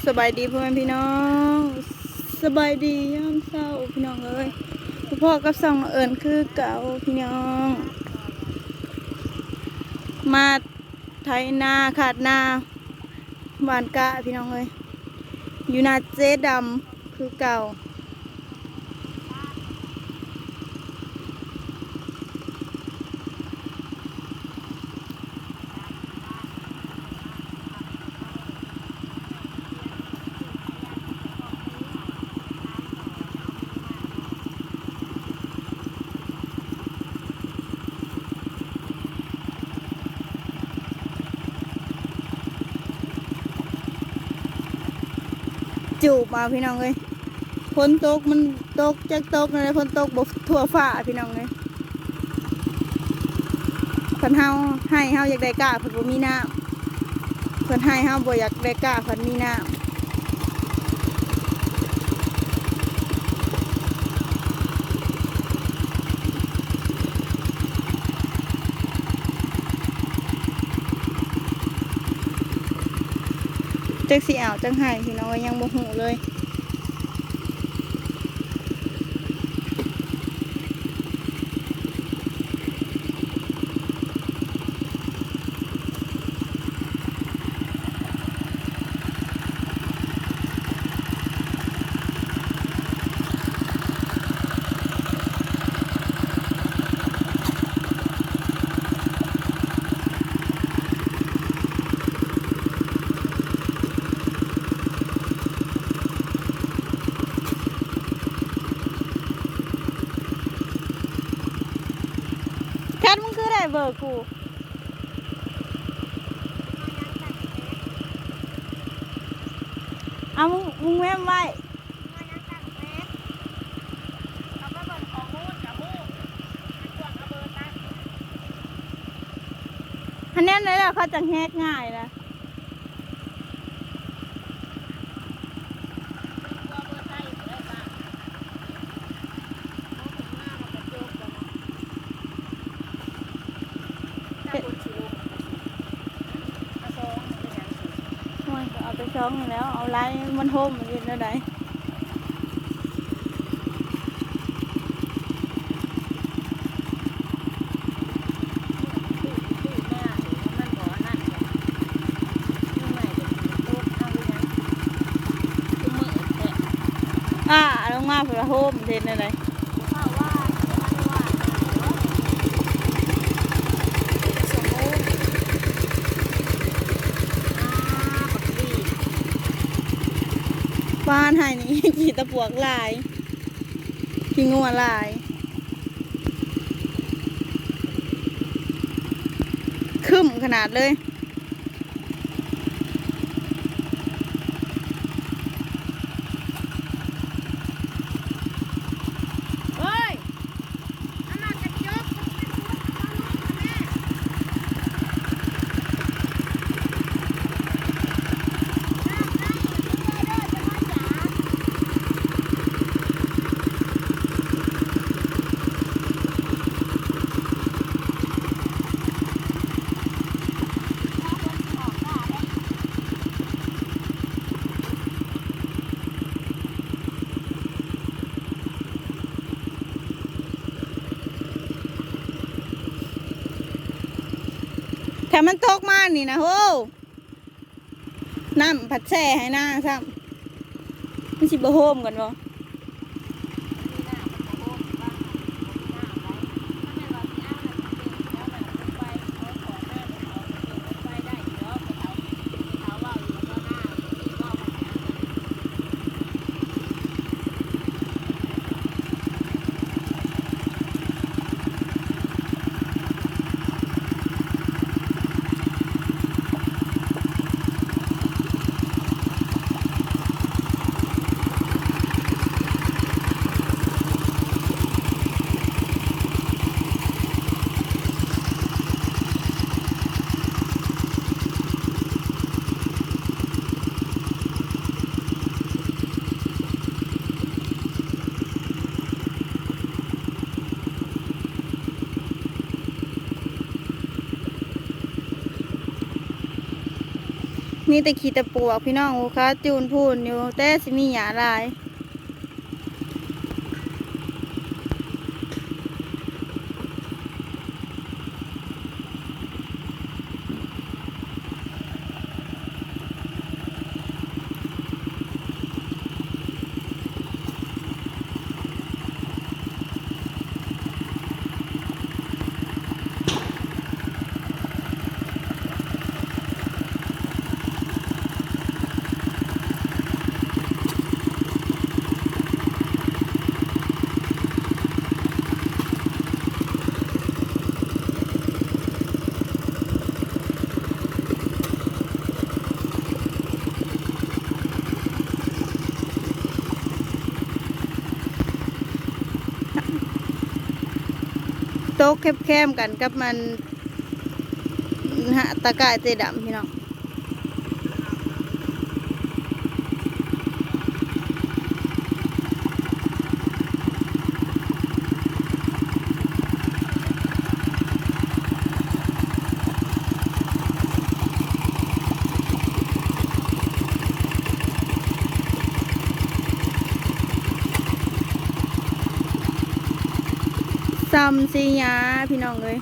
สบายดีพ่อแม่พี่น้องสบายดียามเช้าพี่น้องเอ้ยพ่อกับสองเอิญคือเก่าพี่น้องมาไถนาขาดนาบานกะพี่น้องเอ้ยอยู่นาเจ๊ดำคือเก่าจูบมาพี่น้องเอ้ยฝนตกมันตกจากตกเลยฝนตกบกทั่วฟ้าพี่น้องเลยเพิ่นเฮาให้เฮาอยากได้กะเพิ่นบ่มีน้ำเพิ่นให้เฮาบ่อยากได้กะเพิ่นมีน้ำจักสิเอาจังให้พี่น้องยังบ่ฮู้เลยแคทมึงคือได้เบอร์กูเอามึงแม่ไว้อันนี้เลยแล้วเขาจะแฮกง่ายนะเอาไปช้องแล้วเอาไล่มันโฮมมันยืนได้ไหนลงมาเพื่อโฮมเด่นอะไรบ้านไห้นี่ ขี่ตะปวกลายขี่งัวลายคึ่มขนาดเลยแต่มันตกมานี่นะโหน้ำผัดแช่ให้หน้าซ้ำมันสิบโฮมกันบ่ มีแต่ขี้ตะปวกพี่น้องโอ้ค้าจูนพูนอยู่แต่สิมีหยาลายโต๊ะแคบๆกันกับมันตะกร้ายเจดำพี่น้องซ้ำซีหยาพี่น้องเลย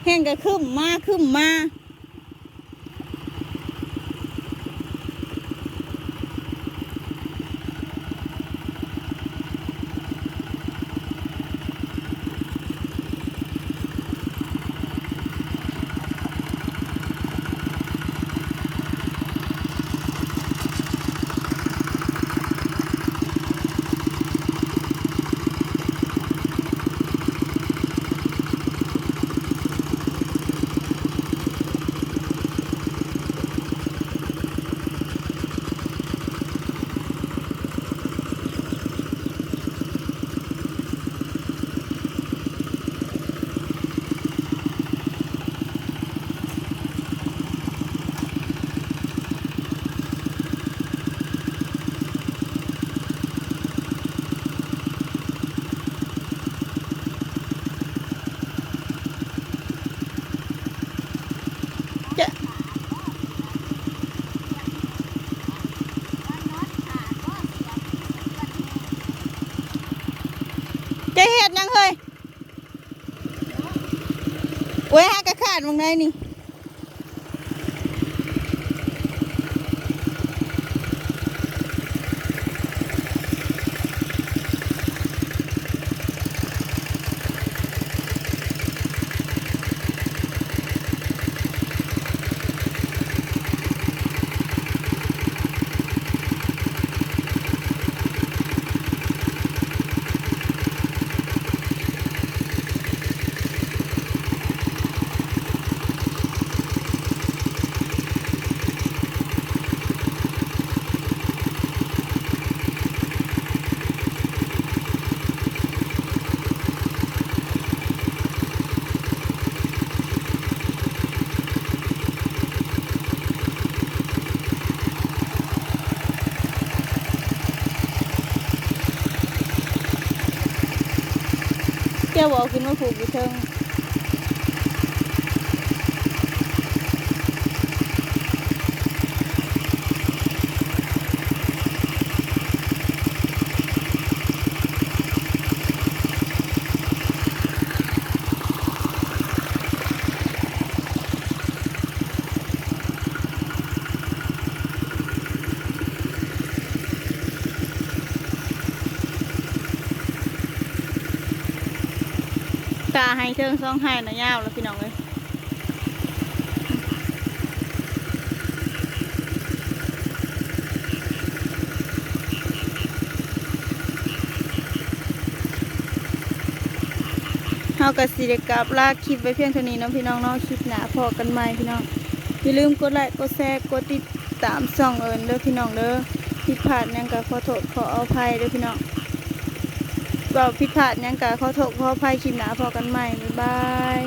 แห้งก็ขึ้นมาจะจะเห็ดยังเฮ้ยไว้หากระขาดลงในนี่เจ้าบอกขึ้นมาผูกอยู่เทิงกาให้เทิงซ่องให้นะยาวแล้วพี่น้องเลยเฮากับสิเดกับลากคลิปไว้เพียงเท่านี้เนาะพี่น้องเนาะคลิปหน้าพอกันใหม่พี่น้องอย่าลืมกดไลค์กดแชร์กดติด ตามช่องเอิญเด้อพี่น้องเด้อผิดพลาดหยังก็ขอโทษขออภัยเด้อพี่น้องเว้าผิดพลาดหยังก็ขอโทษขออภัยคลิปหน้าพอกันใหม่บ๊ายบาย